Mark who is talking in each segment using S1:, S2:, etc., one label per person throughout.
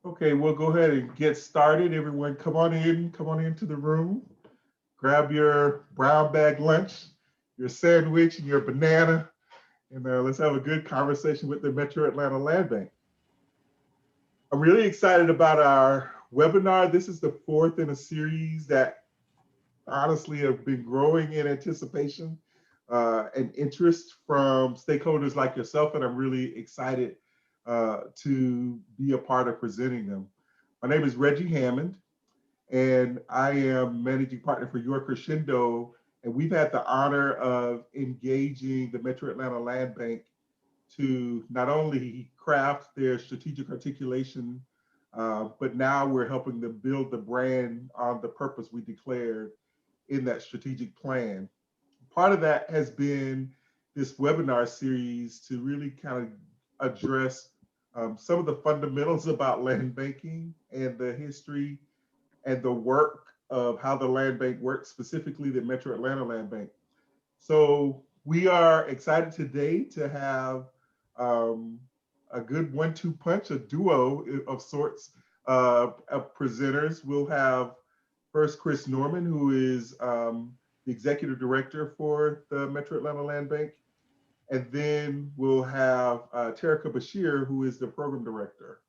S1: Okay, we'll go ahead and get started. Everyone, come on into the room. Grab your brown bag lunch, your sandwich, and your banana, and let's have a good conversation with the Metro Atlanta Land Bank. I'm really excited about our webinar. This is the fourth in a series that honestly have been growing in anticipation and interest from stakeholders like yourself, and I'm really excited to be a part of presenting them. My name is Reggie Hammond, and I am managing partner for Your Crescendo, and we've had the honor of engaging the Metro Atlanta Land Bank to not only craft their strategic articulation, but now we're helping them build the brand on the purpose we declared in that strategic plan. Part of that has been this webinar series to really kind of address some of the fundamentals about land banking and the history and the work of how the land bank works, specifically the Metro Atlanta Land Bank. So we are excited today to have a good 1-2 punch, a duo of sorts of presenters. We'll have first Chris Norman, who is the executive director for the Metro Atlanta Land Bank. And then we'll have Terica Bashir, who is the program director.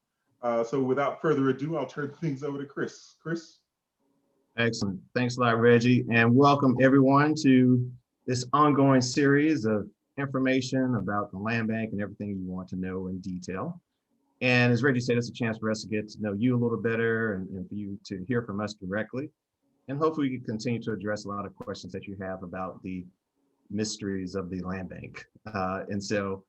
S1: So without further ado, I'll turn things over to Chris. Chris?
S2: Excellent. Thanks a lot, Reggie. And welcome everyone to this ongoing series of information about the land bank and everything you want to know in detail. And as Reggie said, it's a chance for us to get to know you a little better and for you to hear from us directly. And hopefully we can continue to address a lot of questions that you have about the mysteries of the land bank. So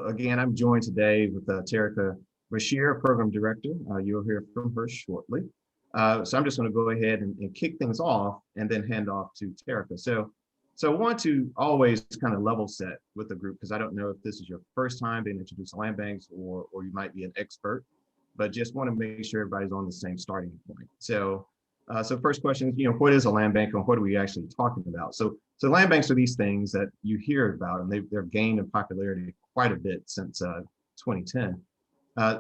S2: again, I'm joined today with Terica Bashir, program director. You'll hear from her shortly. So I'm just going to go ahead and kick things off and then hand off to Terica. So I want to always kind of level set with the group because I don't know if this is your first time being introduced to land banks or you might be an expert, but just want to make sure everybody's on the same starting point. So first question is, what is a land bank and what are we actually talking about? So land banks are these things that you hear about and they've gained in popularity quite a bit since 2010.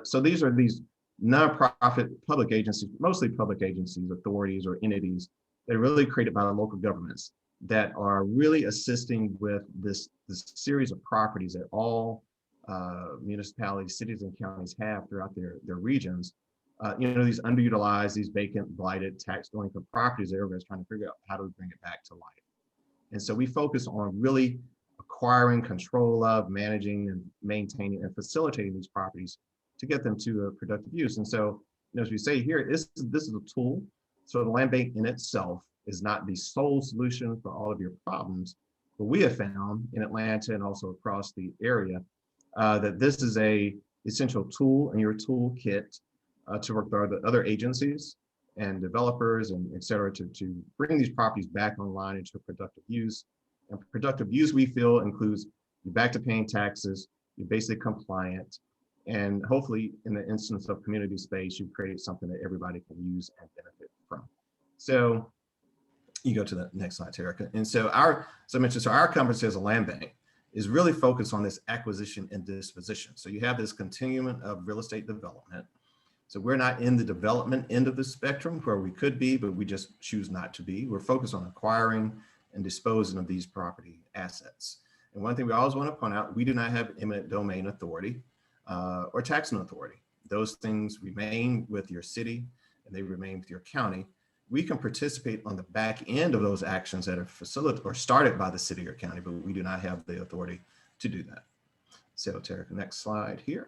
S2: So these are these nonprofit public agencies, mostly public agencies, authorities, or entities that are really created by the local governments that are really assisting with this series of properties that all municipalities, cities, and counties have throughout their regions. These underutilized, these vacant, blighted, tax delinquent properties that everybody's trying to figure out how do we bring it back to life. And so we focus on really acquiring control of, managing, and maintaining and facilitating these properties to get them to a productive use. And so, as we say here, this is a tool. So the land bank in itself is not the sole solution for all of your problems, but we have found in Atlanta and also across the area that this is a essential tool in your toolkit to work with other agencies and developers and et cetera to bring these properties back online into productive use. And productive use, we feel, includes you back to paying taxes, you're basically compliant, and hopefully in the instance of community space, you've created something that everybody can use and benefit from. So you go to the next slide, Terica. And so our company as a land bank is really focused on this acquisition and disposition. So you have this continuum of real estate development. So we're not in the development end of the spectrum where we could be, but we just choose not to be. We're focused on acquiring and disposing of these property assets. And one thing we always want to point out, we do not have eminent domain authority or taxing authority. Those things remain with your city and they remain with your county. We can participate on the back end of those actions that are facilitated or started by the city or county, but we do not have the authority to do that. So Terica, next slide here.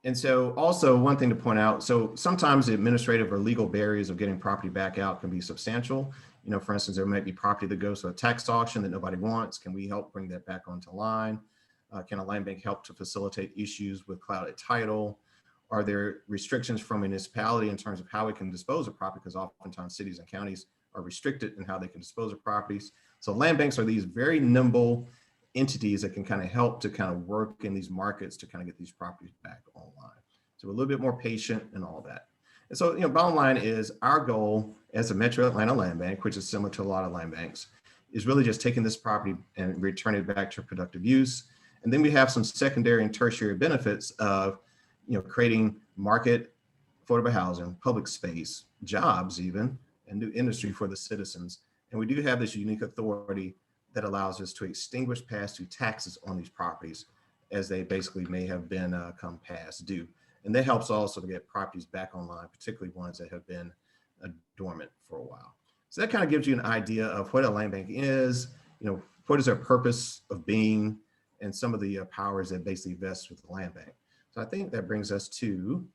S2: And so also one thing to point out, so sometimes the administrative or legal barriers of getting property back out can be substantial. For instance, there might be property that goes to a tax auction that nobody wants. Can we help bring that back onto line? Can a land bank help to facilitate issues with clouded title? Are there restrictions from municipality in terms of how we can dispose of property? Because oftentimes cities and counties are restricted in how they can dispose of properties. So land banks are these very nimble entities that can kind of help to kind of work in these markets to kind of get these properties back online. So we're a little bit more patient and all that. And so, bottom line is our goal as a Metro Atlanta land bank, which is similar to a lot of land banks, is really just taking this property and returning it back to productive use. And then we have some secondary and tertiary benefits of creating market affordable housing, public space, jobs even, and new industry for the citizens. And we do have this unique authority that allows us to extinguish past due taxes on these properties as they basically may have been come past due. And that helps also to get properties back online, particularly ones that have been dormant for a while. So that kind of gives you an idea of what a land bank is, what is their purpose of being, and some of the powers that basically vest with the land bank. So I think that brings us to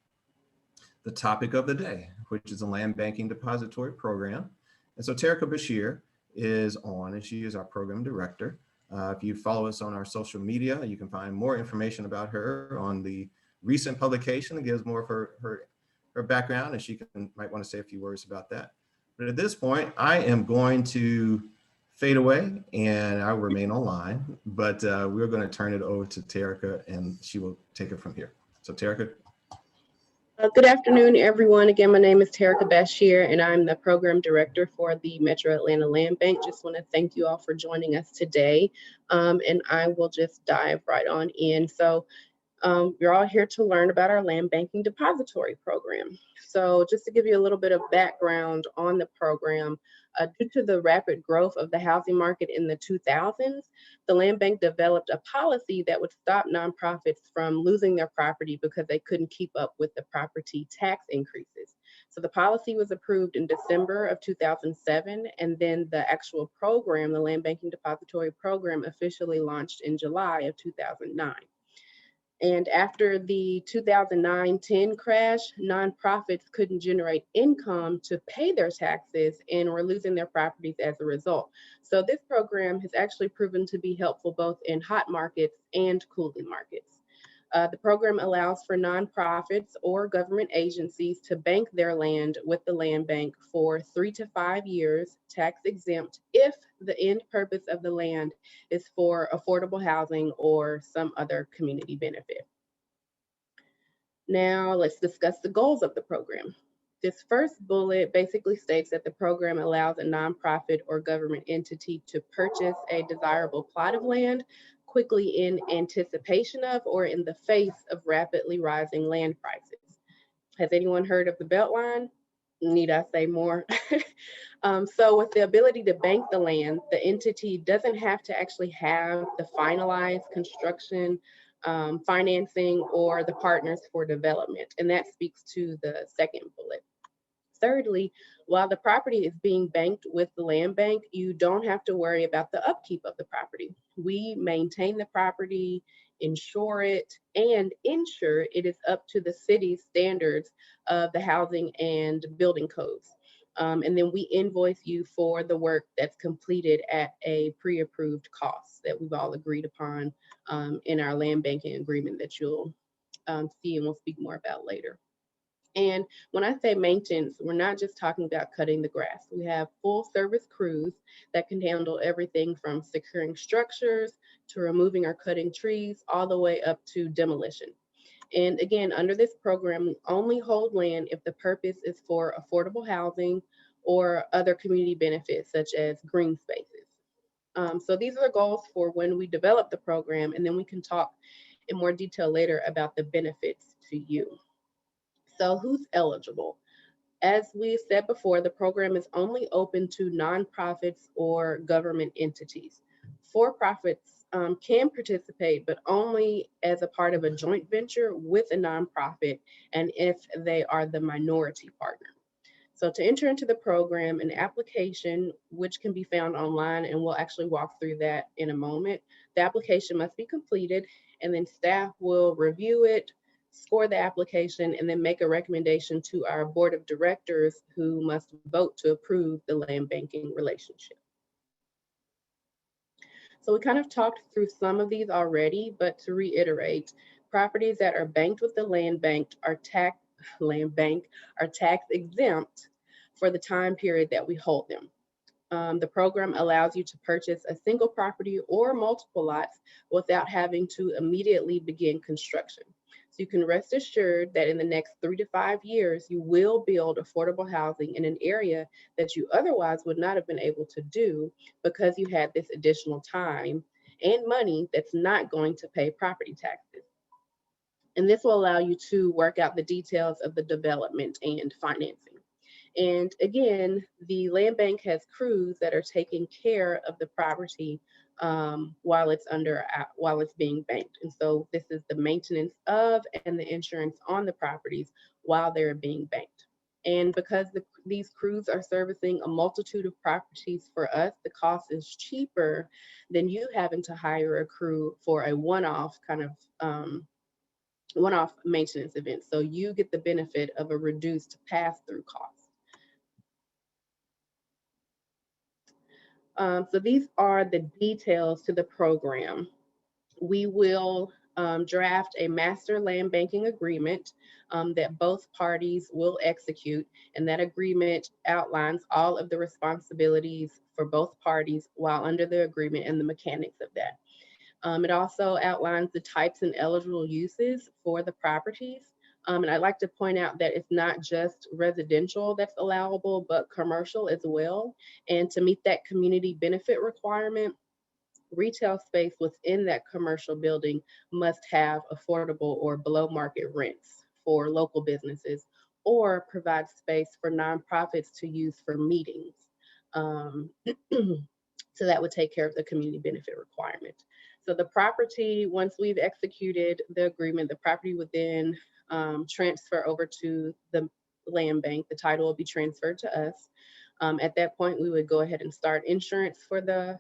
S2: the topic of the day, which is the Land Banking Depository Program. And so Terica Bashir is on, and she is our program director. If you follow us on our social media, you can find more information about her on the recent publication that gives more of her background, and she might want to say a few words about that. But at this point, I am going to fade away and I will remain online, but we're going to turn it over to Terica and she will take it from here. So Terica.
S3: Good afternoon, everyone. Again, my name is Terica Bashir, and I'm the program director for the Metro Atlanta Land Bank. Just want to thank you all for joining us today, and I will just dive right on in. So you're all here to learn about our land banking depository program. So just to give you a little bit of background on the program, due to the rapid growth of the housing market in the 2000s, the land bank developed a policy that would stop nonprofits from losing their property because they couldn't keep up with the property tax increases. So the policy was approved in December of 2007, and then the actual program, the land banking depository program, officially launched in July of 2009. And after the 2009-10 crash, nonprofits couldn't generate income to pay their taxes and were losing their properties as a result. So this program has actually proven to be helpful both in hot markets and cooling markets. The program allows for nonprofits or government agencies to bank their land with the land bank for 3 to 5 years, tax exempt, if the end purpose of the land is for affordable housing or some other community benefit. Now let's discuss the goals of the program. This first bullet basically states that the program allows a nonprofit or government entity to purchase a desirable plot of land quickly in anticipation of or in the face of rapidly rising land prices. Has anyone heard of the Beltline? Need I say more? So with the ability to bank the land, the entity doesn't have to actually have the finalized construction, financing, or the partners for development. And that speaks to the second bullet. Thirdly, while the property is being banked with the land bank, you don't have to worry about the upkeep of the property. We maintain the property, insure it, and ensure it is up to the city's standards of the housing and building codes. And then we invoice you for the work that's completed at a pre-approved cost that we've all agreed upon in our land banking agreement that you'll see and we'll speak more about later. And when I say maintenance, we're not just talking about cutting the grass. We have full service crews that can handle everything from securing structures to removing or cutting trees, all the way up to demolition. And again, under this program, we only hold land if the purpose is for affordable housing or other community benefits such as green spaces. So these are the goals for when we develop the program, and then we can talk in more detail later about the benefits to you. So who's eligible? As we said before, the program is only open to nonprofits or government entities. For-profits can participate, but only as a part of a joint venture with a nonprofit and if they are the minority partner. So to enter into the program, an application, which can be found online, and we'll actually walk through that in a moment, the application must be completed, and then staff will review it, score the application, and then make a recommendation to our board of directors, who must vote to approve the land banking relationship. So we kind of talked through some of these already, but to reiterate, properties that are banked with the land bank are tax exempt for the time period that we hold them. The program allows you to purchase a single property or multiple lots without having to immediately begin construction. So you can rest assured that in the next 3 to 5 years, you will build affordable housing in an area that you otherwise would not have been able to do because you had this additional time and money that's not going to pay property taxes. And this will allow you to work out the details of the development and financing. And again, the land bank has crews that are taking care of the property while it's being banked. And so this is the maintenance of and the insurance on the properties while they're being banked. And because these crews are servicing a multitude of properties for us, the cost is cheaper than you having to hire a crew for a one-off one-off maintenance event. So you get the benefit of a reduced pass-through cost. So these are the details to the program. We will draft a master land banking agreement that both parties will execute, and that agreement outlines all of the responsibilities for both parties while under the agreement and the mechanics of that. It also outlines the types and eligible uses for the properties. And I'd like to point out that it's not just residential that's allowable, but commercial as well. And to meet that community benefit requirement, retail space within that commercial building must have affordable or below market rents for local businesses, or provide space for nonprofits to use for meetings. So that would take care of the community benefit requirement. So the property, once we've executed the agreement, the property would then transfer over to the land bank. The title will be transferred to us. At that point, we would go ahead and start insurance for the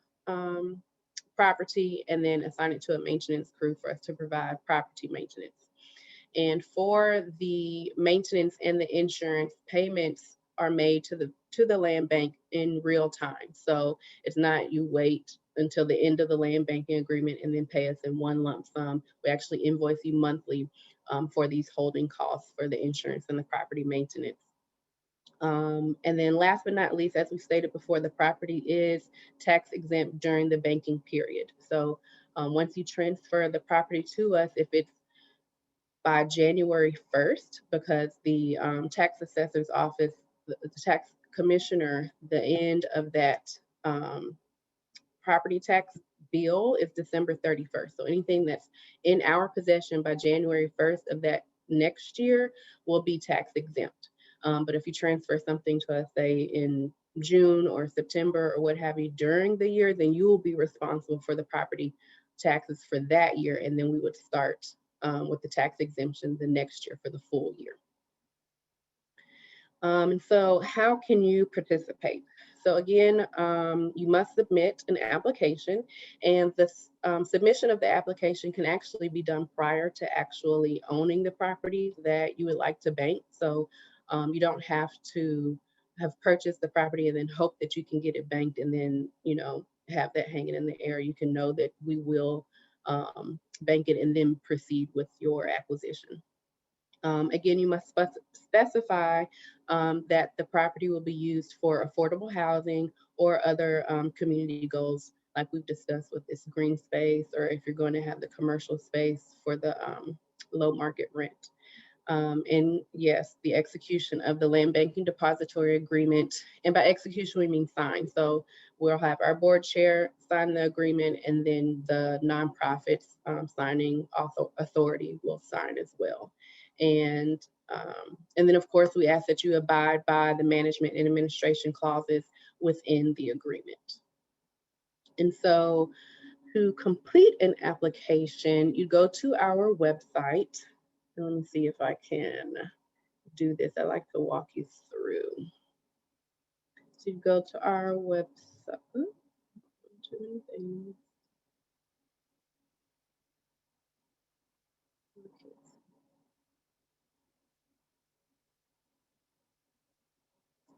S3: property and then assign it to a maintenance crew for us to provide property maintenance. And for the maintenance and the insurance, payments are made to the land bank in real time. So it's not you wait until the end of the land banking agreement and then pay us in one lump sum. We actually invoice you monthly for these holding costs for the insurance and the property maintenance. And then last but not least, as we stated before, the property is tax exempt during the banking period. So once you transfer the property to us, if it's by January 1st, because the tax assessor's office, the tax commissioner, the end of that property tax bill is December 31st. So anything that's in our possession by January 1st of that next year will be tax exempt. But if you transfer something to us, say in June or September or what have you during the year, then you will be responsible for the property taxes for that year. And then we would start with the tax exemption the next year for the full year. And so how can you participate? So again, you must submit an application, and the submission of the application can actually be done prior to actually owning the property that you would like to bank. So you don't have to have purchased the property and then hope that you can get it banked and then, have that hanging in the air. You can know that we will bank it and then proceed with your acquisition. Again, you must specify that the property will be used for affordable housing or other community goals, like we've discussed with this green space, or if you're going to have the commercial space for the low market rent. And yes, the execution of the land banking depository agreement, and by execution, we mean sign. So we'll have our board chair sign the agreement, and then the nonprofits signing authority will sign as well. And then of course, we ask that you abide by the management and administration clauses within the agreement. And so to complete an application, you go to our website. Let me see if I can do this. I like to walk you through. So you go to our website.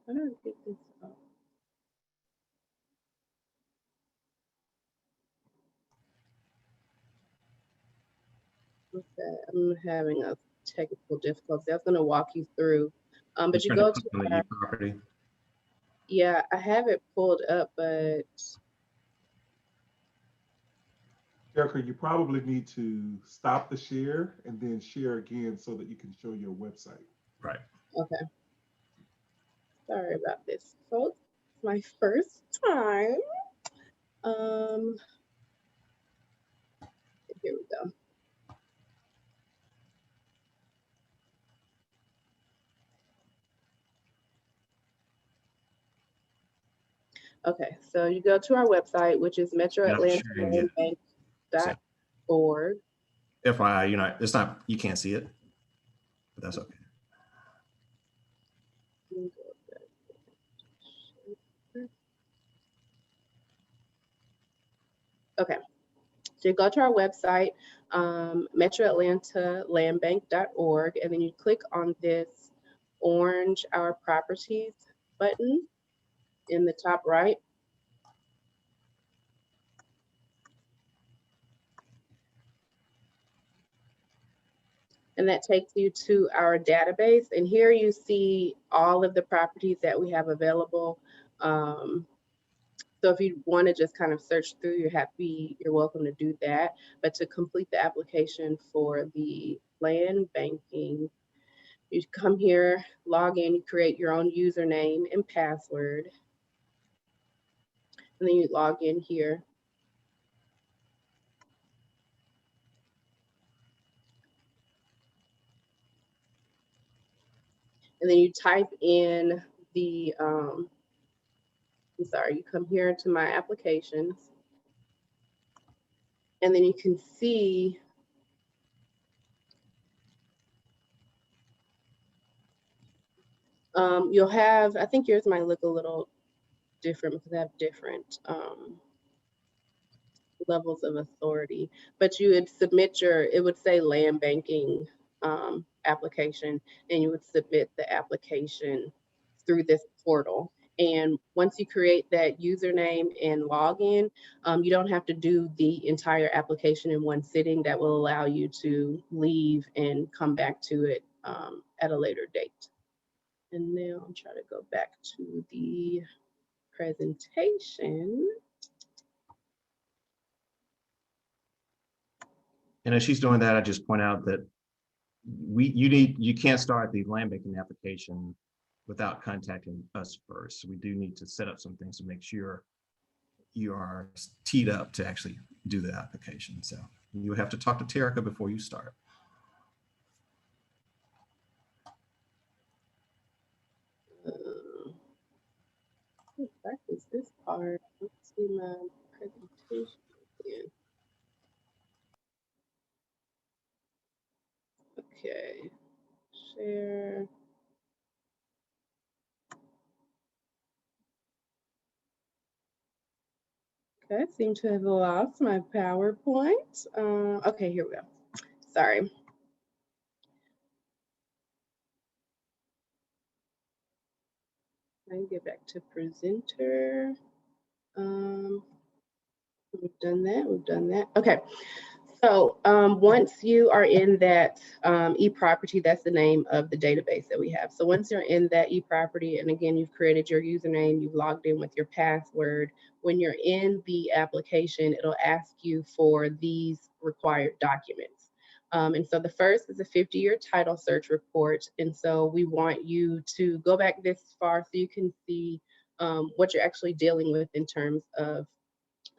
S3: How do I get this up? Okay, I'm having a technical difficulty. I was going to walk you through, but you go to our,
S2: property.
S3: yeah, I have it pulled up, but
S1: Jericho, you probably need to stop the share and then share again so that you can show your website.
S2: Right.
S3: okay. Sorry about this, folks. It's my first time. Here we go. Okay, so you go to our website, which is
S2: And I'm sharing it.
S3: metroatlantalandbank.org.
S2: FYI, it's not, you can't see it, but that's okay.
S3: Okay, so you go to our website, metroatlantalandbank.org, and then you click on this orange Our Properties button in the top right. And that takes you to our database. And here you see all of the properties that we have available. So if you want to just kind of search through, you're welcome to do that. But to complete the application for the land banking, you come here, log in, you create your own username and password. And then you log in here. And then you type in the, you come here to my applications. And then you can see you'll have, I think yours might look a little different because I have different levels of authority, but you would submit it would say land banking application, and you would submit the application through this portal. And once you create that username and login, you don't have to do the entire application in one sitting. That will allow you to leave and come back to it at a later date. And now I'll try to go back to the presentation.
S2: And as she's doing that, I just point out that you can't start the land banking application without contacting us first. So we do need to set up some things to make sure you are teed up to actually do the application. So you would have to talk to Terica before you start.
S3: That is this part. Let's see my presentation again. Okay, share. Okay, I seem to have lost my PowerPoint. Okay, here we go. Sorry. I can get back to presenter. We've done that. Okay. So once you are in that eProperty, that's the name of the database that we have. So once you're in that eProperty, and again, you've created your username, you've logged in with your password, when you're in the application, it'll ask you for these required documents. And so the first is a 50-year title search report. And so we want you to go back this far so you can see what you're actually dealing with in terms of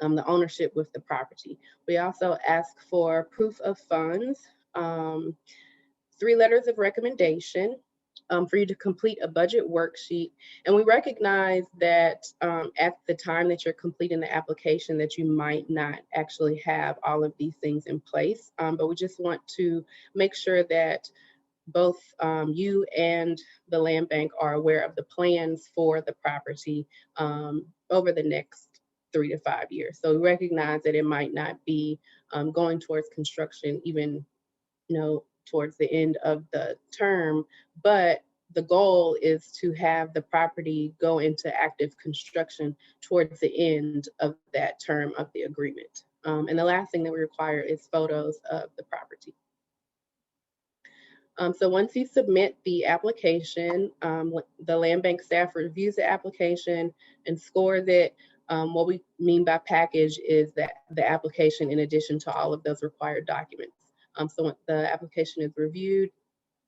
S3: the ownership with the property. We also ask for proof of funds, 3 letters of recommendation for you to complete a budget worksheet. And we recognize that at the time that you're completing the application that you might not actually have all of these things in place, but we just want to make sure that both you and the land bank are aware of the plans for the property over the next 3 to 5 years. So we recognize that it might not be going towards construction even, towards the end of the term, but the goal is to have the property go into active construction towards the end of that term of the agreement. And the last thing that we require is photos of the property. So once you submit the application, the land bank staff reviews the application and scores it. What we mean by package is that the application in addition to all of those required documents. So when the application is reviewed,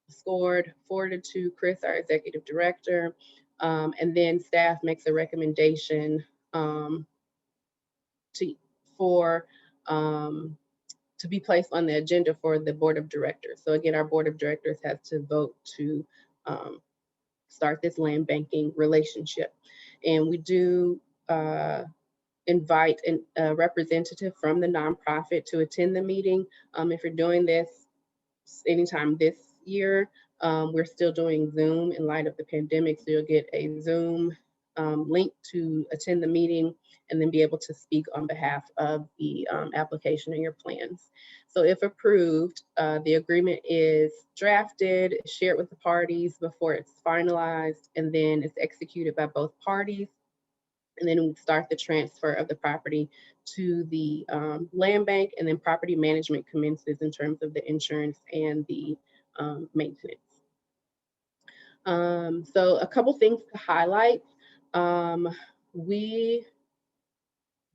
S3: scored, forwarded to Chris, our executive director, and then staff makes a recommendation to be placed on the agenda for the board of directors. So again, our board of directors has to vote to start this land banking relationship. And we do invite a representative from the nonprofit to attend the meeting. If you're doing this anytime this year, we're still doing Zoom in light of the pandemic, so you'll get a Zoom link to attend the meeting and then be able to speak on behalf of the application and your plans. So if approved, the agreement is drafted, shared with the parties before it's finalized, and then it's executed by both parties. And then we start the transfer of the property to the land bank, and then property management commences in terms of the insurance and the maintenance. So a couple things to highlight. We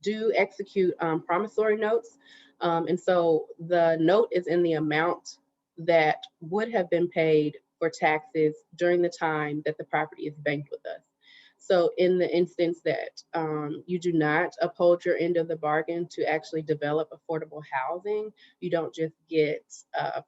S3: do execute promissory notes. And so the note is in the amount that would have been paid for taxes during the time that the property is banked with us. So in the instance that you do not uphold your end of the bargain to actually develop affordable housing, you don't just get a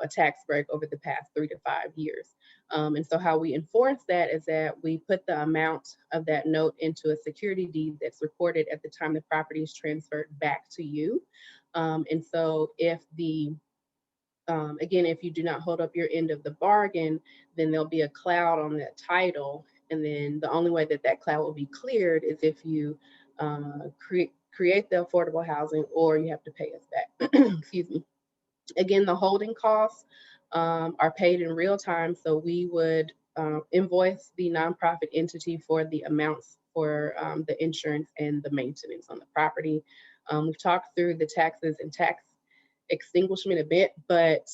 S3: tax break over the past 3 to 5 years. And so how we enforce that is that we put the amount of that note into a security deed that's recorded at the time the property is transferred back to you. And so if again, if you do not hold up your end of the bargain, then there'll be a cloud on that title. And then the only way that that cloud will be cleared is if you create the affordable housing, or you have to pay us back. Excuse me. Again, the holding costs are paid in real time. So we would invoice the nonprofit entity for the amounts for the insurance and the maintenance on the property. We've talked through the taxes and tax extinguishment a bit, but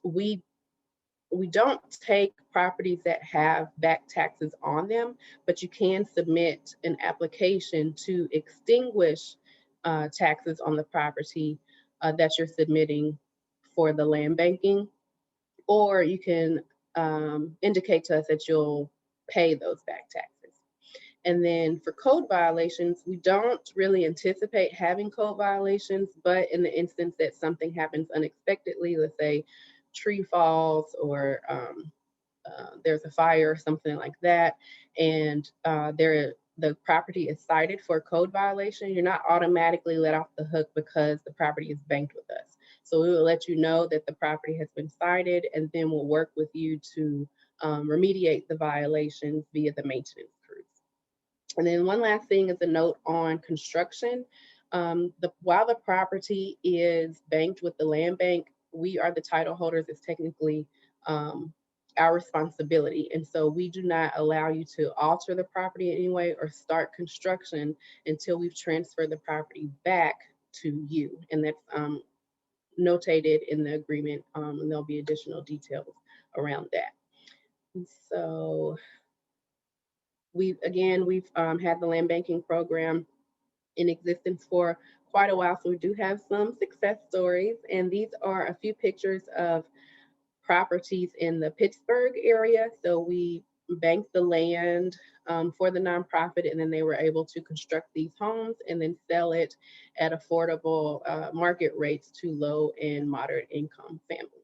S3: we don't take properties that have back taxes on them, but you can submit an application to extinguish taxes on the property that you're submitting for the land banking, or you can indicate to us that you'll pay those back taxes. And then for code violations, we don't really anticipate having code violations, but in the instance that something happens unexpectedly, let's say tree falls, or there's a fire or something like that, and the property is cited for a code violation, you're not automatically let off the hook because the property is banked with us. So we will let you know that the property has been cited, and then we'll work with you to remediate the violations via the maintenance crews. And then one last thing is a note on construction. While the property is banked with the land bank, we are the title holders. It's technically our responsibility. And so we do not allow you to alter the property in any way or start construction until we've transferred the property back to you. And that's notated in the agreement, and there'll be additional details around that. And so we've had the land banking program in existence for quite a while, so we do have some success stories. And these are a few pictures of properties in the Pittsburgh area. So we banked the land for the nonprofit, and then they were able to construct these homes and then sell it at affordable market rates to low and moderate income families.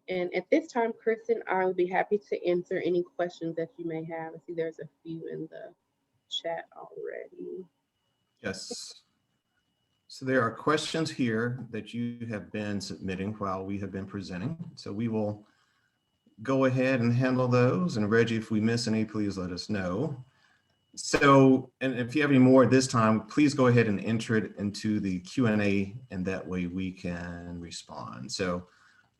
S3: And at this time, Kristen, I will be happy to answer any questions that you may have. I see there's a few in the chat already.
S2: Yes. So there are questions here that you have been submitting while we have been presenting. So we will go ahead and handle those. And Reggie, if we miss any, please let us know. So, and if you have any more this time, please go ahead and enter it into the Q&A, and that way we can respond. So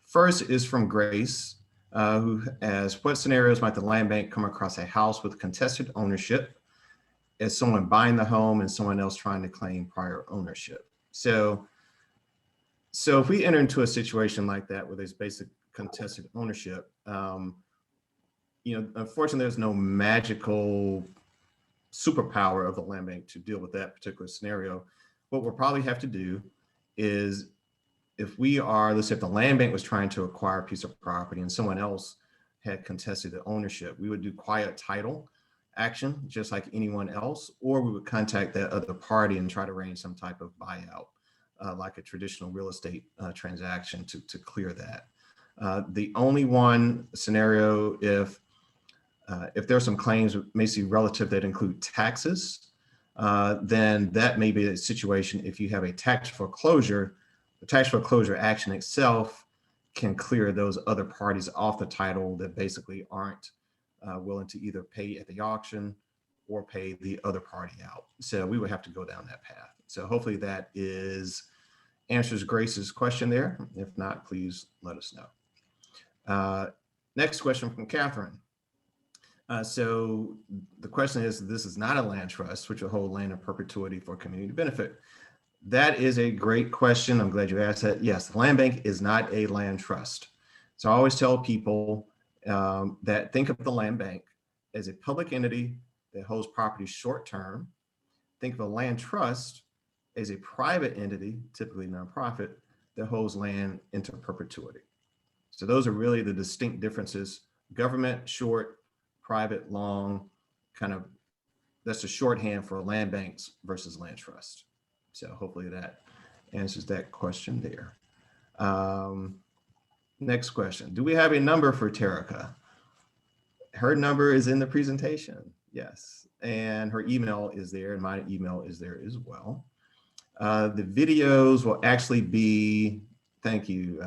S2: first is from Grace, who asks, what scenarios might the land bank come across a house with contested ownership as someone buying the home and someone else trying to claim prior ownership? So if we enter into a situation like that where there's basic contested ownership, unfortunately, there's no magical superpower of the land bank to deal with that particular scenario. What we'll probably have to do is, if let's say if the land bank was trying to acquire a piece of property and someone else had contested the ownership, we would do quiet title action just like anyone else, or we would contact that other party and try to arrange some type of buyout, like a traditional real estate transaction to clear that. The only one scenario, if If there are some claims may see relative that include taxes, then that may be a situation. If you have a tax foreclosure, the tax foreclosure action itself can clear those other parties off the title that basically aren't willing to either pay at the auction or pay the other party out. So we would have to go down that path. So hopefully that answers Grace's question there. If not, please let us know. Next question from Catherine. So the question is, this is not a land trust, which will hold land in perpetuity for community benefit. That is a great question. I'm glad you asked that. Yes, the land bank is not a land trust. So I always tell people that think of the land bank as a public entity that holds property short-term. Think of a land trust as a private entity, typically nonprofit, that holds land into perpetuity. So those are really the distinct differences. Government, short, private, long, kind of, that's a shorthand for land banks versus land trust. So hopefully that answers that question there. Next question. Do we have a number for Terica? Her number is in the presentation, yes. And her email is there, and my email is there as well. The videos will actually be, thank you,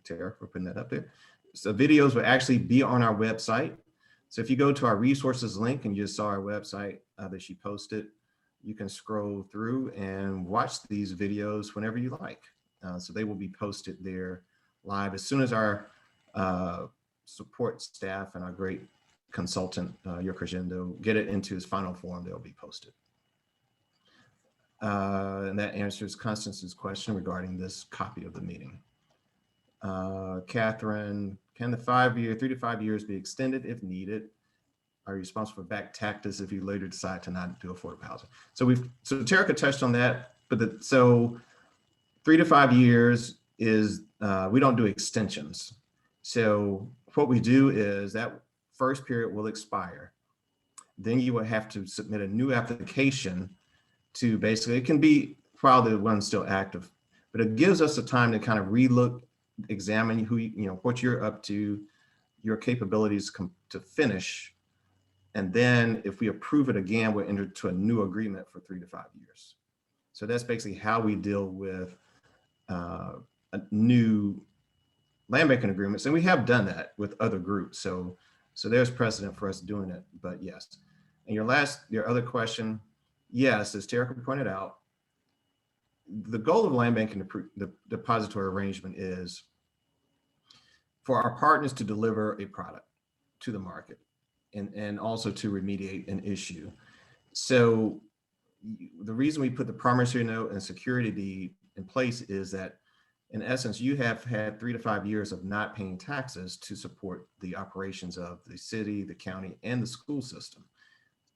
S2: Tara, for putting that up there. So videos will actually be on our website. So if you go to our resources link and you just saw our website that she posted, you can scroll through and watch these videos whenever you like. So they will be posted there live as soon as our support staff and our great consultant, your Crescendo, get it into its final form, they'll be posted. And that answers Constance's question regarding this copy of the meeting. Catherine, can the 3 to 5 years be extended if needed? Are you responsible for back taxes if you later decide to not do affordable housing? So Terica touched on that, but so 3 to 5 years is, we don't do extensions. So what we do is that first period will expire. Then you will have to submit a new application to basically, it can be while the one's still active, but it gives us a time to kind of relook, examine who, what you're up to, your capabilities to finish. And then if we approve it again, we're entered to a new agreement for 3 to 5 years. So that's basically how we deal with a new land banking agreements. And we have done that with other groups. So there's precedent for us doing it, but yes. And your other question, yes, as Terica pointed out, the goal of land banking, the depository arrangement is for our partners to deliver a product to the market and also to remediate an issue. So the reason we put the promissory note and security deed in place is that in essence, you have had 3 to 5 years of not paying taxes to support the operations of the city, the county, and the school system.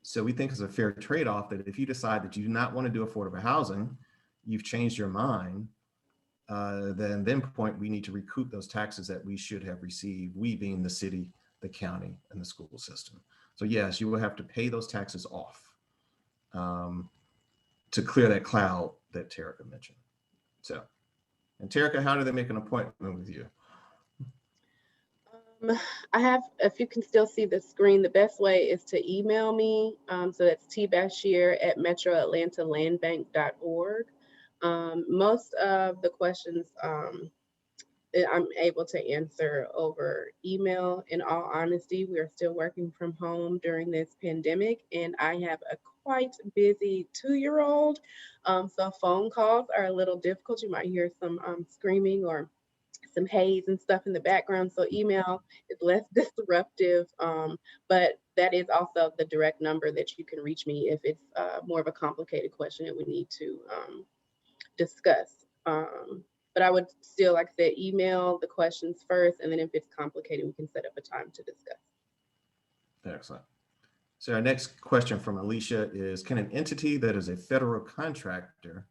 S2: So we think it's a fair trade-off that if you decide that you do not want to do affordable housing, you've changed your mind, then we need to recoup those taxes that we should have received, we being the city, the county, and the school system. So yes, you will have to pay those taxes off to clear that cloud that Terica mentioned. So, and Terica, how do they make an appointment with you?
S3: I have, if you can still see the screen, the best way is to email me. So that's tbashir@metroatlantalandbank.org. Most of the questions I'm able to answer over email. In all honesty, we are still working from home during this pandemic, and I have a quite busy 2-year-old. So phone calls are a little difficult. You might hear some screaming or some haze and stuff in the background. So email is less disruptive, but that is also the direct number that you can reach me if it's more of a complicated question that we need to discuss. But I would still, like I said, email the questions first, and then if it's complicated, we can set up a time to discuss.
S2: Excellent. So our next question from Alicia is, can an entity that is a federal contractor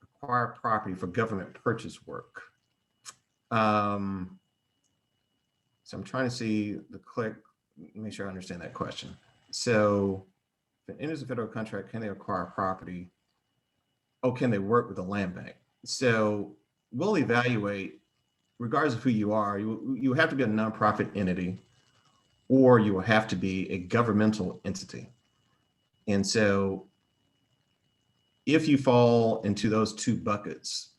S2: acquire property for government purchase work? So I'm trying to see make sure I understand that question. So if it enters a federal contract, can they acquire property? Oh, can they work with the land bank? So we'll evaluate, regardless of who you are, you have to be a nonprofit entity or you will have to be a governmental entity. And so if you fall into those two buckets,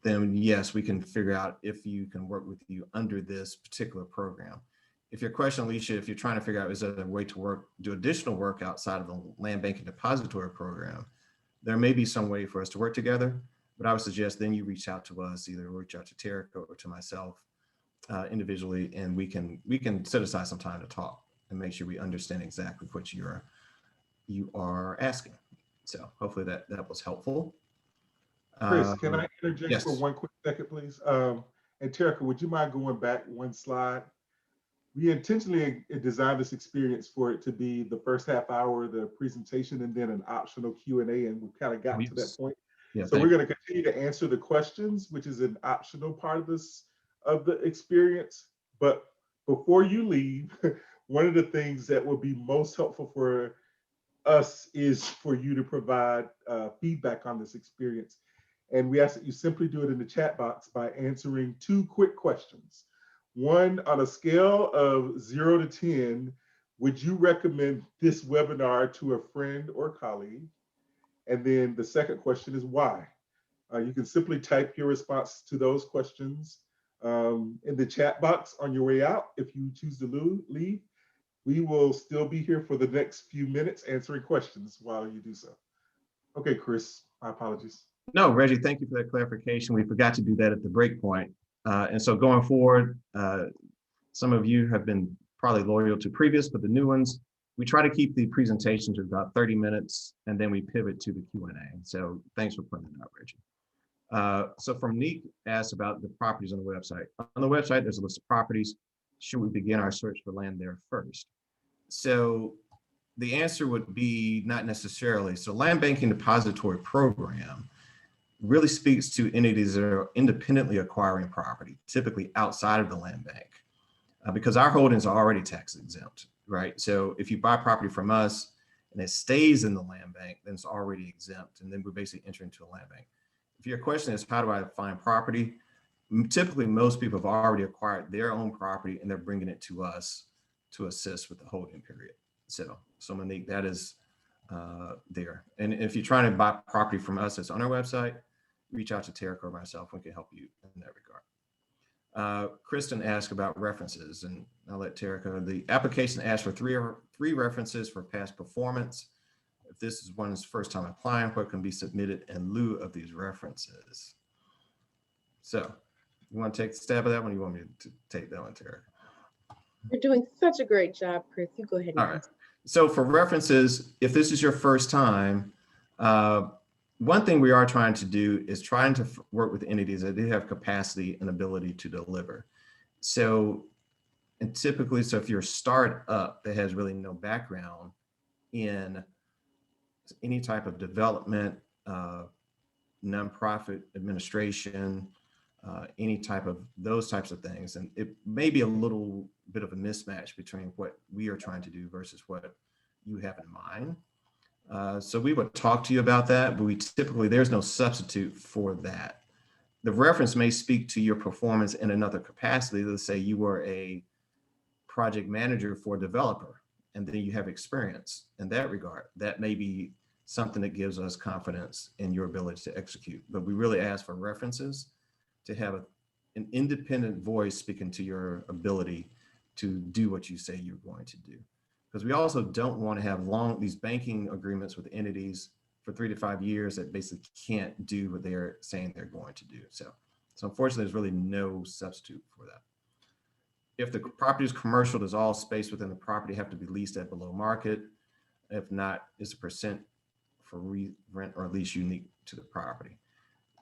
S2: then yes, we can figure out if you can work with you under this particular program. If your question, Alicia, if you're trying to figure out, is there a way to do additional work outside of the land banking depository program, there may be some way for us to work together, but I would suggest then you reach out to us, either reach out to Terica or to myself individually, and we can set aside some time to talk and make sure we understand exactly what you are asking. So hopefully that was helpful.
S1: Chris, can I interject
S2: yes.
S1: for one quick second, please? And Terica, would you mind going back one slide? We intentionally designed this experience for it to be the first half hour, the presentation, and then an optional Q&A, and we've kind of gotten to that point.
S2: Yeah,
S1: so we're going to continue to answer the questions, which is an optional part of the experience. But before you leave, one of the things that will be most helpful for us is for you to provide feedback on this experience. And we ask that you simply do it in the chat box by answering 2 quick questions. One, on a scale of 0 to 10, would you recommend this webinar to a friend or colleague? And then the second question is why? You can simply type your response to those questions in the chat box on your way out. If you choose to leave, we will still be here for the next few minutes answering questions while you do so. Okay, Chris, my apologies.
S2: No, Reggie, thank you for that clarification. We forgot to do that at the break point. And so going forward, some of you have been probably loyal to previous, but the new ones, we try to keep the presentation to about 30 minutes, and then we pivot to the Q&A. So thanks for putting that out, Reggie. So from Neek asked about the properties on the website. On the website, there's a list of properties. Should we begin our search for land there first? So the answer would be not necessarily. So land banking depository program really speaks to entities that are independently acquiring property, typically outside of the land bank, because our holdings are already tax exempt, right? So if you buy property from us and it stays in the land bank, then it's already exempt, and then we basically enter into a land bank. If your question is, how do I find property? Typically, most people have already acquired their own property and they're bringing it to us to assist with the holding period. So Monique, that is there. And if you're trying to buy property from us that's on our website, reach out to Terica or myself. We can help you in that regard. Kristen asked about references, and I'll let Terica. The application asks for three references for past performance. If this is one's first time applying, what can be submitted in lieu of these references? So you want to take the stab at that one? Or you want me to take that one, Terica?
S3: You're doing such a great job, Chris. You go ahead.
S2: All right. So for references, if this is your first time, one thing we are trying to do is trying to work with entities that do have capacity and ability to deliver. So, and typically, so if you're a startup that has really no background in any type of development, nonprofit administration, any type of those types of things, and it may be a little bit of a mismatch between what we are trying to do versus what you have in mind. So we would talk to you about that, but we typically, there's no substitute for that. The reference may speak to your performance in another capacity. Let's say you were a project manager for a developer, and then you have experience in that regard. That may be something that gives us confidence in your ability to execute. But we really ask for references to have an independent voice speaking to your ability to do what you say you're going to do. Because we also don't want to have these banking agreements with entities for 3 to 5 years that basically can't do what they're saying they're going to do. So unfortunately, there's really no substitute for that. If the property is commercial, does all space within the property have to be leased at below market? If not, is a percent for rent or lease unique to the property?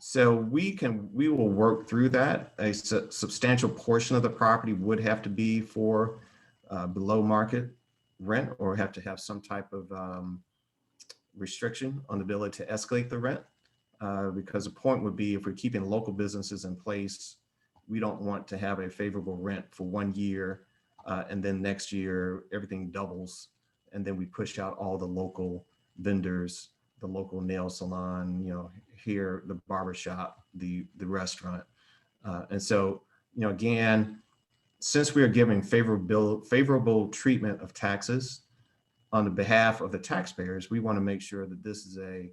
S2: So we will work through that. A substantial portion of the property would have to be for below market rent, or have to have some type of restriction on the ability to escalate the rent. Because the point would be, if we're keeping local businesses in place, we don't want to have a favorable rent for 1 year, and then next year everything doubles, and then we push out all the local vendors, the local nail salon, here, the barbershop, the restaurant. And so, again, since we are giving favorable treatment of taxes on the behalf of the taxpayers, we want to make sure that this is a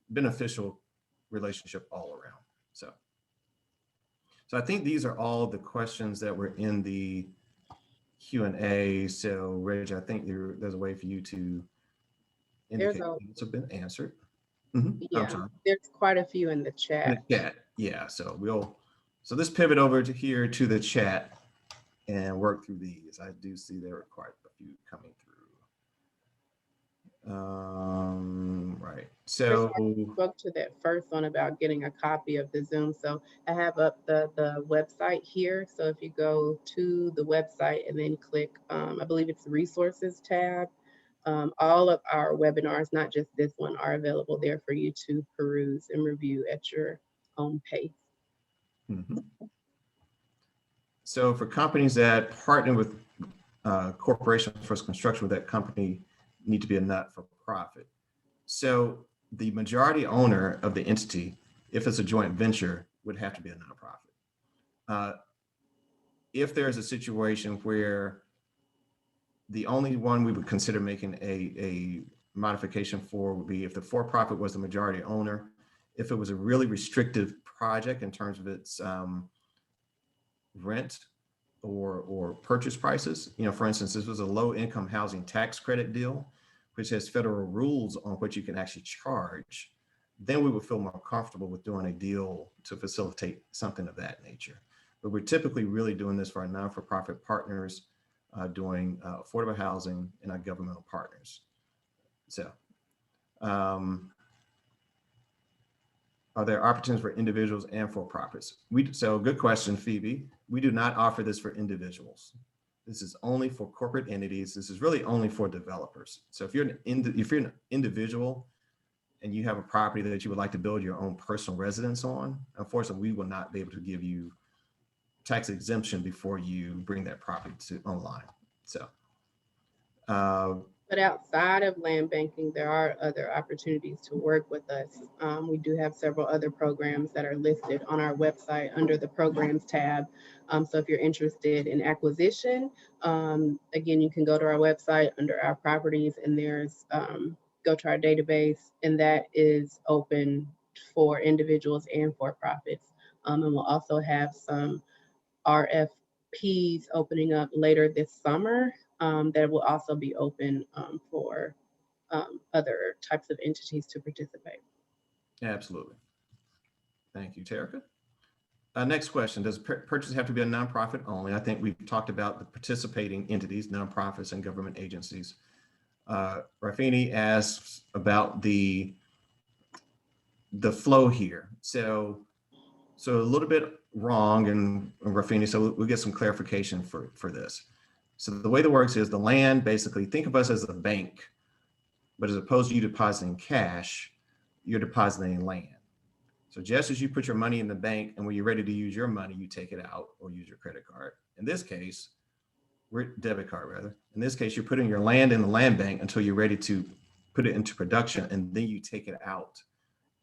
S2: beneficial relationship all around. So I think these are all the questions that were in the Q&A. So Reggie, I think there's a way for you to indicate these have been answered.
S3: Yeah, there's quite a few in the chat.
S2: In the chat, yeah. So let's pivot over to here to the chat and work through these. I do see there are quite a few coming through. Right. So
S3: I spoke to that first one about getting a copy of the Zoom. So I have up the website here. So if you go to the website and then click, I believe it's the resources tab, all of our webinars, not just this one, are available there for you to peruse and review at your own pace.
S2: So for companies that partner with corporation for construction with that company need to be a not-for-profit. So the majority owner of the entity, if it's a joint venture, would have to be a nonprofit. If there's a situation where the only one we would consider making a modification for would be if the for-profit was the majority owner, if it was a really restrictive project in terms of its rent or purchase prices. You know, for instance, this was a low income housing tax credit deal, which has federal rules on what you can actually charge, then we would feel more comfortable with doing a deal to facilitate something of that nature. But we're typically really doing this for our non-for-profit partners, doing affordable housing and our governmental partners. So, are there opportunities for individuals and for-profits? So good question, Phoebe. We do not offer this for individuals. This is only for corporate entities. This is really only for developers. So if you're an individual and you have a property that you would like to build your own personal residence on, unfortunately, we will not be able to give you tax exemption before you bring that property to online. So.
S3: But outside of land banking, there are other opportunities to work with us. We do have several other programs that are listed on our website under the programs tab. So if you're interested in acquisition, again, you can go to our website under our properties and there's go to our database, and that is open for individuals and for profits. And we'll also have some RFPs opening up later this summer that will also be open for other types of entities to participate.
S2: Absolutely. Thank you, Terica. Next question, does purchase have to be a nonprofit only? I think we've talked about the participating entities, nonprofits and government agencies. Rafini asks about the flow here. So a little bit wrong, and Rafini, so we'll get some clarification for this. So the way that works is the land, basically, think of us as a bank, but as opposed to you depositing cash, you're depositing land. So just as you put your money in the bank and when you're ready to use your money, you take it out or use your credit card. In this case, debit card rather. In this case, you're putting your land in the land bank until you're ready to put it into production, and then you take it out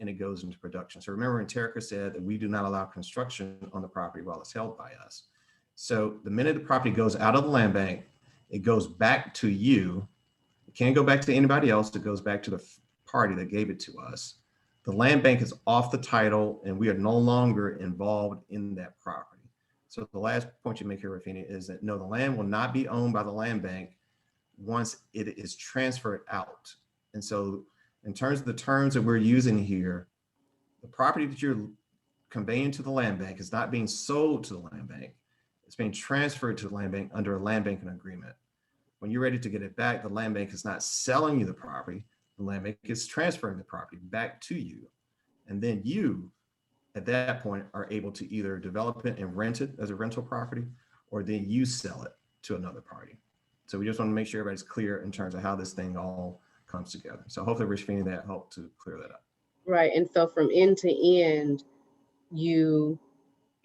S2: and it goes into production. So remember, when Terica said that we do not allow construction on the property while it's held by us. So the minute the property goes out of the land bank, it goes back to you. It can't go back to anybody else. It goes back to the party that gave it to us. The land bank is off the title and we are no longer involved in that property. So the last point you make here, Rafini, is that no, the land will not be owned by the land bank once it is transferred out. And so in terms of the terms that we're using here, the property that you're conveying to the land bank is not being sold to the land bank. It's being transferred to the land bank under a land banking agreement. When you're ready to get it back, the land bank is not selling you the property. The land bank is transferring the property back to you. And then you, at that point, are able to either develop it and rent it as a rental property, or then you sell it to another party. So we just want to make sure everybody's clear in terms of how this thing all comes together. So hopefully, Rashfini, that helped to clear that up. Right.
S3: And so from end to end, you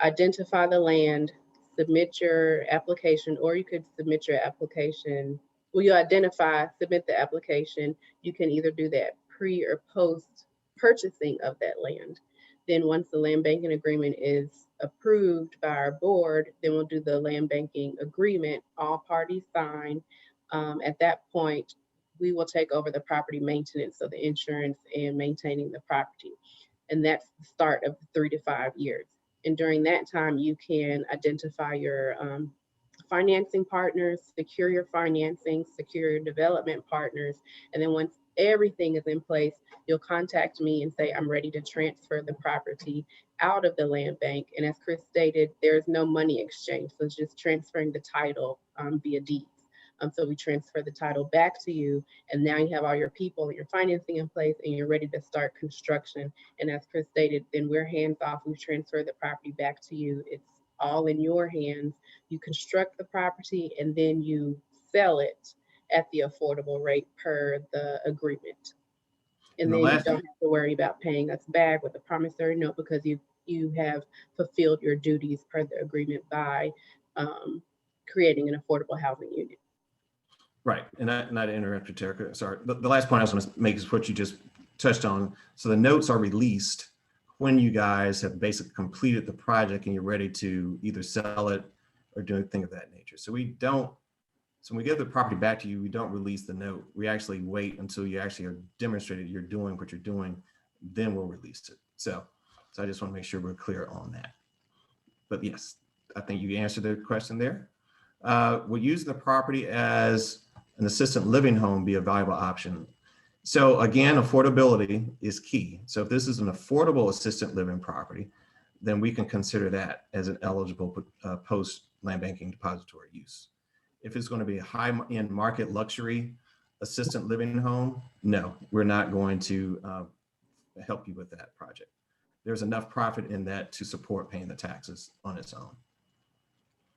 S3: identify the land, submit your application, or you could submit your application. Well, you identify, submit the application. You can either do that pre or post purchasing of that land. Then once the land banking agreement is approved by our board, then we'll do the land banking agreement. All parties sign. At that point, we will take over the property maintenance, so the insurance and maintaining the property. And that's the start of 3 to 5 years. And during that time, you can identify your financing partners, secure your financing, secure your development partners. And then once everything is in place, you'll contact me and say, I'm ready to transfer the property out of the land bank. And as Chris stated, there's no money exchange. So it's just transferring the title via deeds. So we transfer the title back to you, and now you have all your people and your financing in place, and you're ready to start construction. And as Chris stated, then we're hands off. We transfer the property back to you. It's all in your hands. You construct the property, and then you sell it at the affordable rate per the agreement. And then you don't have to worry about paying us back with a promissory note, because you have fulfilled your duties per the agreement by creating an affordable housing unit.
S2: Right, and not to interrupt you, Terica, sorry. The last point I was going to make is what you just touched on. So the notes are released when you guys have basically completed the project and you're ready to either sell it or do anything of that nature. So we don't, so when we give the property back to you, we don't release the note. We actually wait until you actually are demonstrated you're doing what you're doing, then we'll release it. So I just want to make sure we're clear on that. But yes, I think you answered the question there. Will using the property as an assisted living home be a viable option? So again, affordability is key. So if this is an affordable assisted living property, then we can consider that as an eligible post land banking depository use. If it's going to be a high-end market luxury assisted living home, no, we're not going to help you with that project. There's enough profit in that to support paying the taxes on its own.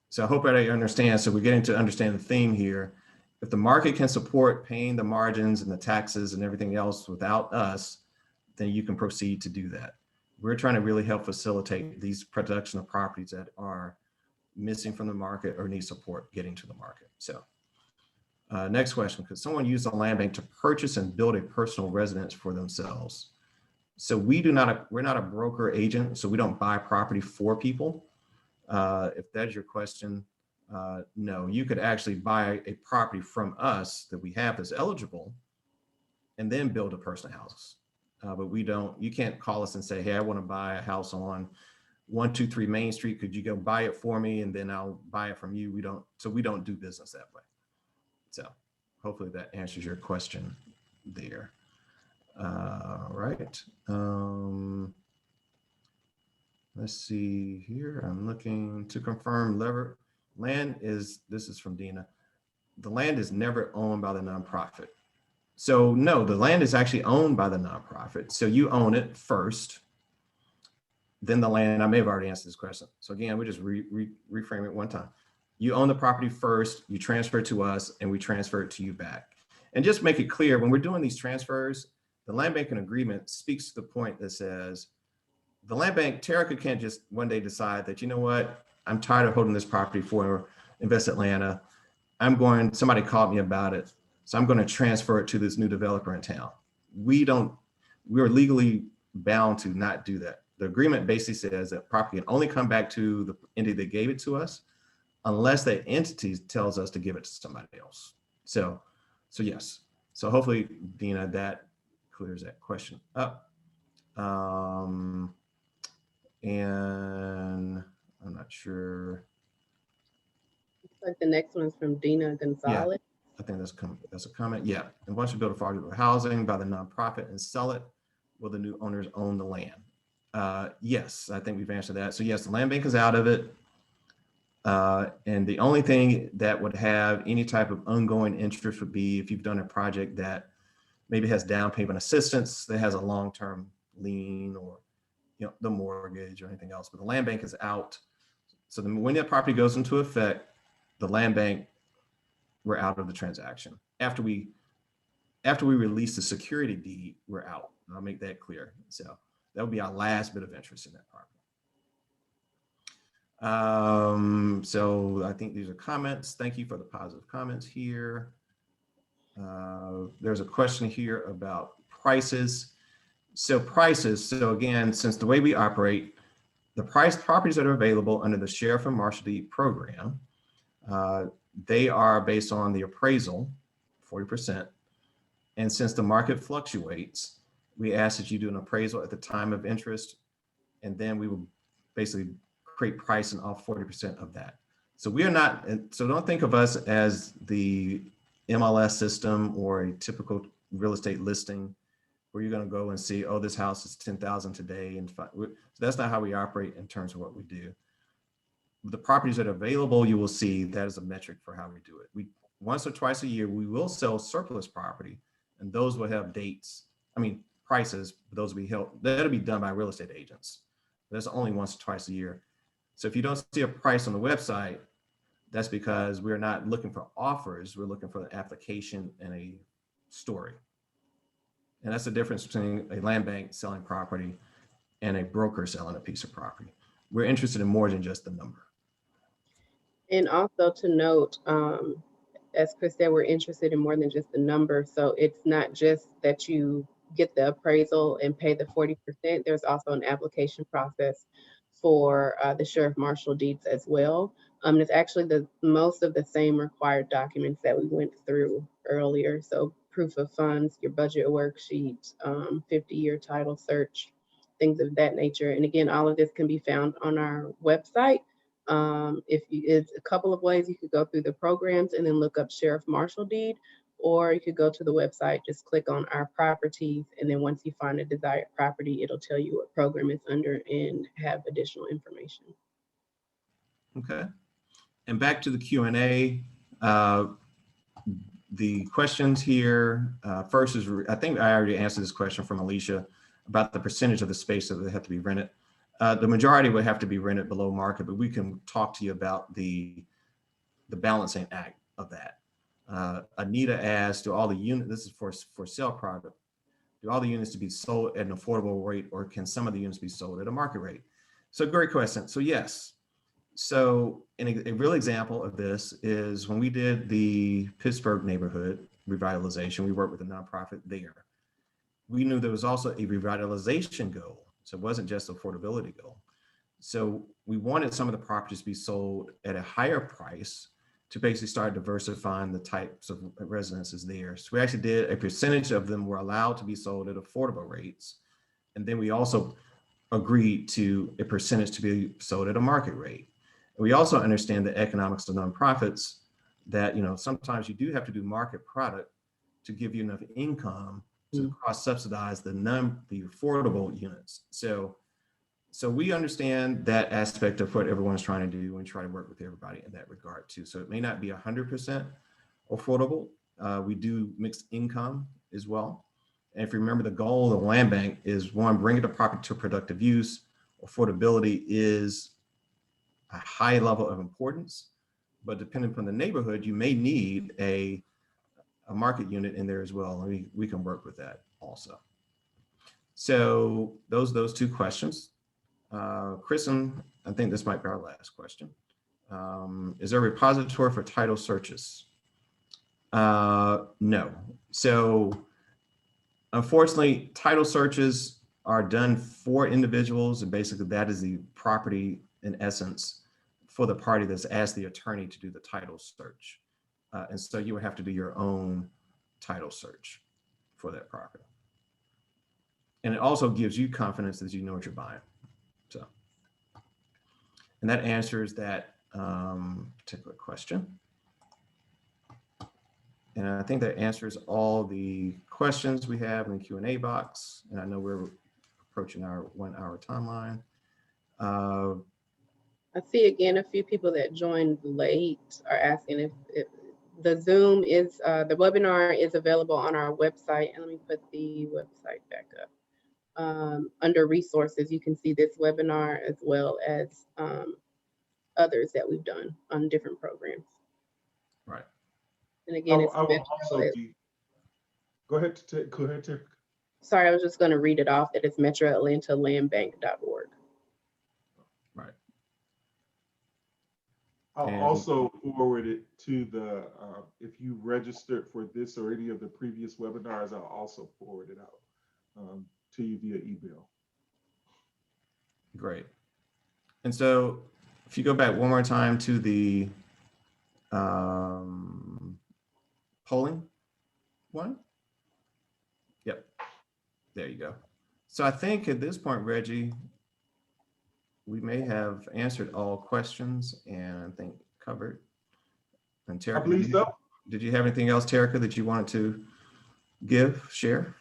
S2: So I hope everybody understands. So we're getting to understand the theme here. If the market can support paying the margins and the taxes and everything else without us, then you can proceed to do that. We're trying to really help facilitate these production of properties that are missing from the market or need support getting to the market. So next question, could someone use the land bank to purchase and build a personal residence for themselves? So we're not a broker agent, so we don't buy property for people. If that's your question, no, you could actually buy a property from us that we have that's eligible and then build a personal house. But we don't, you can't call us and say, hey, I want to buy a house on 123 Main Street. Could you go buy it for me? And then I'll buy it from you. We don't do business that way. So hopefully that answers your question there. Right. Let's see here. I'm looking to confirm land is, this is from Dina. The land is never owned by the nonprofit. So no, the land is actually owned by the nonprofit. So you own it first, then the land, I may have already answered this question. So again, we just reframe it one time. You own the property first, you transfer it to us, and we transfer it to you back. And just make it clear, when we're doing these transfers, the land banking agreement speaks to the point that says, the land bank, Terica can't just one day decide that, you know what, I'm tired of holding this property for Invest Atlanta. Somebody called me about it, so I'm going to transfer it to this new developer in town. We're legally bound to not do that. The agreement basically says that property can only come back to the entity that gave it to us, unless that entity tells us to give it to somebody else. So yes. So hopefully, Dina, that clears that question up. And I'm not sure.
S3: Looks like the next one is from Dina Gonzalez.
S2: Yeah, I think that's a comment. Yeah. And once you build affordable housing by the nonprofit and sell it, will the new owners own the land? Yes, I think we've answered that. So yes, the land bank is out of it. And the only thing that would have any type of ongoing interest would be if you've done a project that maybe has down payment assistance, that has a long-term lien, or the mortgage or anything else. But the land bank is out. So when that property goes into effect, the land bank, we're out of the transaction. After we release the security deed, we're out. I'll make that clear. So that would be our last bit of interest in that property. So I think these are comments. Thank you for the positive comments here. There's a question here about prices. So again, since the way we operate, the price properties that are available under the Sheriff and Marshal deed program, they are based on the appraisal, 40%. And since the market fluctuates, we ask that you do an appraisal at the time of interest, and then we will basically create pricing off 40% of that. So we are not, so don't think of us as the MLS system or a typical real estate listing where you're going to go and see, oh, this house is 10,000 today. And so that's not how we operate in terms of what we do. The properties that are available, you will see that is a metric for how we do it. We once or twice a year, we will sell surplus property, and those will have dates. I mean, prices, those will be held, that'll be done by real estate agents. That's only once or twice a year. So if you don't see a price on the website, that's because we're not looking for offers. We're looking for an application and a story. And that's the difference between a land bank selling property and a broker selling a piece of property. We're interested in more than just the number.
S3: And also to note, as Chris said, we're interested in more than just the number. So it's not just that you get the appraisal and pay the 40%. There's also an application process for the Sheriff Marshal deeds as well. It's actually the most of the same required documents that we went through earlier. So proof of funds, your budget worksheet, 50-year title search, things of that nature. And again, all of this can be found on our website. It's a couple of ways. You could go through the programs and then look up Sheriff Marshal deed, or you could go to the website, just click on our properties, and then once you find a desired property, it'll tell you what program it's under and have additional information.
S2: Okay. And back to the Q&A. The questions here, first is, I think I already answered this question from Alicia about the percentage of the space that have to be rented. The majority would have to be rented below market, but we can talk to you about the balancing act of that. Anita asked, do all the units, this is for sale product, do all the units to be sold at an affordable rate, or can some of the units be sold at a market rate? So great question. So yes. So a real example of this is when we did the Pittsburgh neighborhood revitalization, we worked with a nonprofit there. We knew there was also a revitalization goal. So it wasn't just affordability goal. So we wanted some of the properties to be sold at a higher price to basically start diversifying the types of residences there. So we actually did a percentage of them were allowed to be sold at affordable rates. And then we also agreed to a percentage to be sold at a market rate. We also understand the economics of nonprofits that, sometimes you do have to do market product to give you enough income to cross-subsidize the affordable units. So we understand that aspect of what everyone's trying to do and try to work with everybody in that regard too. So it may not be 100% affordable. We do mixed income as well. And if you remember, the goal of the land bank is one, bringing the property to productive use. Affordability is a high level of importance, but depending upon the neighborhood, you may need a market unit in there as well. And we can work with that also. So those two questions. Kristen, I think this might be our last question. Is there a repository for title searches? No. So unfortunately, title searches are done for individuals, and basically that is the property in essence for the party that's asked the attorney to do the title search. And so you would have to do your own title search for that property. And it also gives you confidence that you know what you're buying. So, and that answers that particular question. And I think that answers all the questions we have in the Q&A box. And I know we're approaching our 1 hour timeline.
S3: I see again, a few people that joined late are asking if the Zoom is, the webinar is available on our website. And let me put the website back up. Under resources, you can see this webinar as well as others that we've done on different programs.
S2: Right.
S3: And again,
S1: I will also be, go ahead, Tiff.
S3: Sorry, I was just going to read it off, that it's metroatlantalandbank.org.
S2: Right.
S1: I'll also forward it to the, if you registered for this or any of the previous webinars, I'll also forward it out to you via email.
S2: Great. And so if you go back one more time to the polling one. Yep, there you go. So I think at this point, Reggie, we may have answered all questions and I think covered. And
S1: I
S2: Terica,
S1: believe so.
S2: did you have anything else, Terica, that you wanted to share?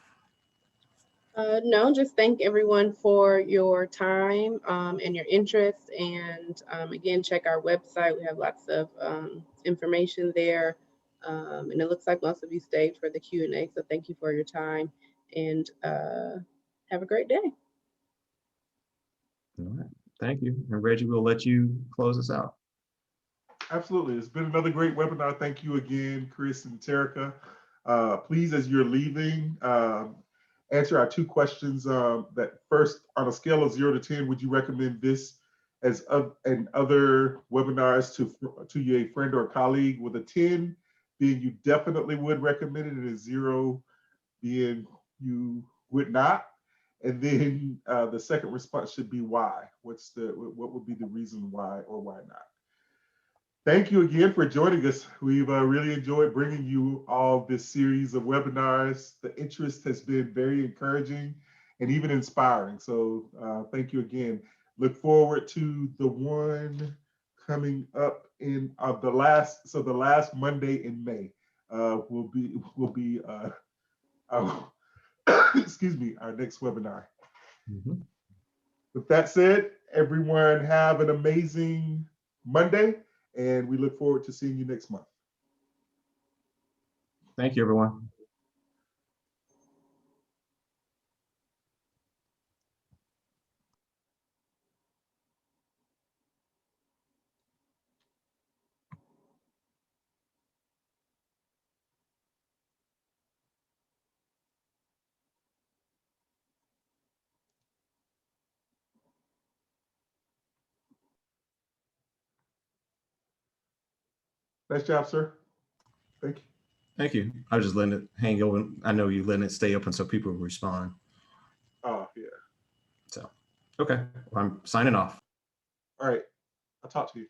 S3: No, just thank everyone for your time and your interest. And again, check our website. We have lots of information there. And it looks like most of you stayed for the Q&A. So thank you for your time and have a great day.
S2: All right, thank you. And Reggie, we'll let you close us out.
S1: Absolutely. It's been another great webinar. Thank you again, Chris and Terica. Please, as you're leaving, answer our 2 questions. That first, on a scale of 0 to 10, would you recommend this as and other webinars to a friend or a colleague, with a 10 being you definitely would recommend it, and a 0 being you would not? And then the second response should be why. What would be the reason why or why not? Thank you again for joining us. We've really enjoyed bringing you all this series of webinars. The interest has been very encouraging and even inspiring. So thank you again. Look forward to the one coming up in the last Monday in May will be excuse me, our next webinar.
S2: Mm-hmm.
S1: With that said, everyone have an amazing Monday, and we look forward to seeing you next month.
S2: Thank you, everyone.
S1: Nice job, sir. Thank you.
S2: Thank you. I was just letting it hang open. I know you letting it stay open so people will respond.
S1: Oh, yeah.
S2: So, okay, well, I'm signing off.
S1: All right. I'll talk to you.